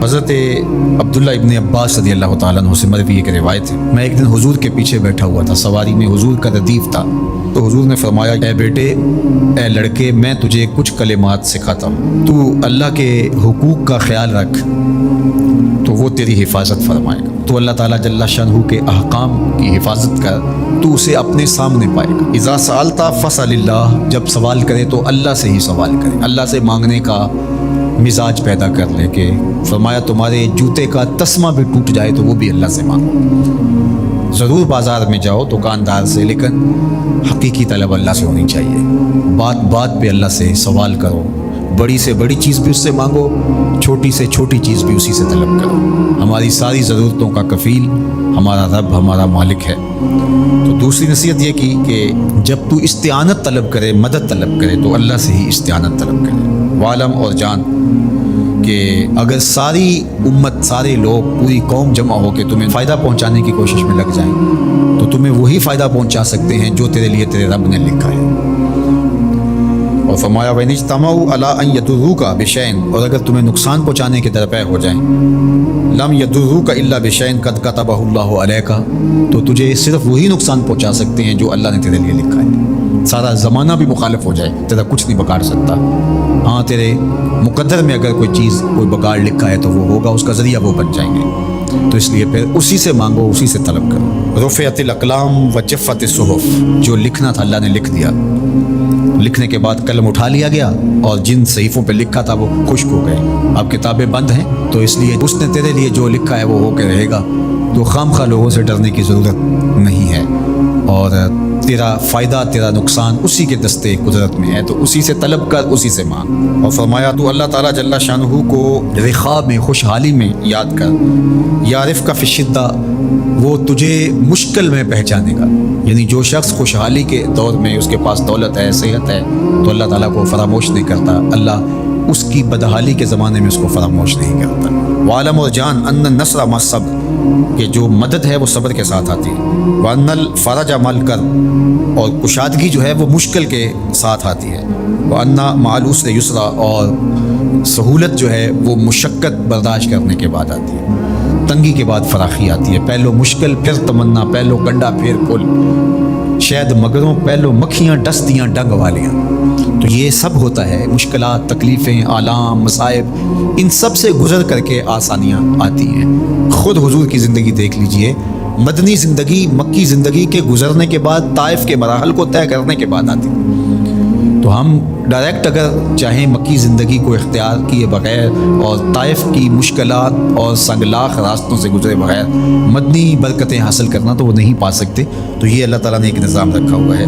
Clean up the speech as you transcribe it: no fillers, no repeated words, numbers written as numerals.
حضرت عبداللہ ابن عباس رضی اللہ تعالیٰ عنہ سے مروی ایک روایت ہے، میں ایک دن حضور کے پیچھے بیٹھا ہوا تھا، سواری میں حضور کا ردیف تھا، تو حضور نے فرمایا، اے بیٹے، اے لڑکے، میں تجھے کچھ کلمات سکھاتا ہوں، تو اللہ کے حقوق کا خیال رکھ تو وہ تیری حفاظت فرمائے گا، تو اللہ تعالیٰ جل شانہ کے احکام کی حفاظت کر تو اسے اپنے سامنے پائے گا۔ اذا سألت فاسأل اللہ، جب سوال کرے تو اللہ سے ہی سوال کرے، اللہ سے مانگنے کا مزاج پیدا کر لے کہ فرمایا تمہارے جوتے کا تسمہ بھی ٹوٹ جائے تو وہ بھی اللہ سے مانگو۔ ضرور بازار میں جاؤ دکاندار سے، لیکن حقیقی طلب اللہ سے ہونی چاہیے، بات بات پہ اللہ سے سوال کرو، بڑی سے بڑی چیز بھی اس سے مانگو، چھوٹی سے چھوٹی چیز بھی اسی سے طلب کرو۔ ہماری ساری ضرورتوں کا کفیل ہمارا رب، ہمارا مالک ہے۔ تو دوسری نصیحت یہ کی کہ جب تو استعانت طلب کرے، مدد طلب کرے تو اللہ سے ہی استعانت طلب کرے۔ وعلم، اور جان کہ اگر ساری امت، سارے لوگ، پوری قوم جمع ہو کے تمہیں فائدہ پہنچانے کی کوشش میں لگ جائیں تو تمہیں وہی فائدہ پہنچا سکتے ہیں جو تیرے لیے تیرے رب نے لکھا ہے۔ اور فرمایا وَإِنِ اجْتَمَعُوا عَلَىٰ أَن يَضُرُّوكَ بِشَيْءٍ، اور اگر تمہیں نقصان پہنچانے کے درپے ہو جائیں، لَمْ يَضُرُّوكَ إِلَّا بِشَيْءٍ قَدْ كَتَبَهُ اللَّهُ عَلَيْكَ، تو تجھے صرف وہی نقصان پہنچا سکتے ہیں جو اللہ نے تیرے لیے لکھا ہے۔ سارا زمانہ بھی مخالف ہو جائے، تیرا کچھ نہیں بگاڑ سکتا۔ ہاں، تیرے مقدر میں اگر کوئی چیز، کوئی بگاڑ لکھا ہے تو وہ ہوگا، اس کا ذریعہ وہ بن جائیں گے، تو اس لیے پھر اسی سے مانگو، اسی سے طلب کرو۔ رفعت الاقلام وجفت الصحف، جو لکھنا تھا اللہ نے لکھ دیا، لکھنے کے بعد قلم اٹھا لیا گیا اور جن صحیفوں پہ لکھا تھا وہ خشک ہو گئے، اب کتابیں بند ہیں، تو اس لیے اس نے تیرے لیے جو لکھا ہے وہ ہو کے رہے گا، تو خام خواہ لوگوں سے ڈرنے کی ضرورت نہیں ہے، اور تیرا فائدہ، تیرا نقصان اسی کے دستے قدرت میں ہے، تو اسی سے طلب کر، اسی سے مانگ۔ اور فرمایا تو اللہ تعالیٰ جل شانہ کو رخاء میں، خوشحالی میں یاد کر، یعرف کا فی الشدہ، وہ تجھے مشکل میں پہچانے گا، یعنی جو شخص خوشحالی کے دور میں اس کے پاس دولت ہے، صحت ہے، تو اللہ تعالیٰ کو فراموش نہیں کرتا، اللہ اس کی بدحالی کے زمانے میں اس کو فراموش نہیں کرتا۔ وعلم، اور جان، ان النصر مع الصبر، کہ جو مدد ہے وہ صبر کے ساتھ آتی ہے، وان الفرج مع الکرب، اور کشادگی جو ہے وہ مشکل کے ساتھ آتی ہے، وان مع العسر یسرا، اور سہولت جو ہے وہ مشقت برداشت کرنے کے بعد آتی ہے، تنگی کے بعد فراخی آتی ہے، پہلو مشکل پھر تمنا، پہلو گنڈا پھر پھول، شاید مگروں پہلو مکھیاں ڈسدیاں ڈنگ والیاں، تو یہ سب ہوتا ہے، مشکلات، تکلیفیں، آلام، مصائب، ان سب سے گزر کر کے آسانیاں آتی ہیں۔ خود حضور کی زندگی دیکھ لیجئے، مدنی زندگی، مکی زندگی کے گزرنے کے بعد، طائف کے مراحل کو طے کرنے کے بعد آتی، تو ہم ڈائریکٹ اگر چاہیں مکی زندگی کو اختیار کیے بغیر اور طائف کی مشکلات اور سنگلاخ راستوں سے گزرے بغیر مدنی برکتیں حاصل کرنا، تو وہ نہیں پا سکتے، تو یہ اللہ تعالیٰ نے ایک نظام رکھا ہوا ہے۔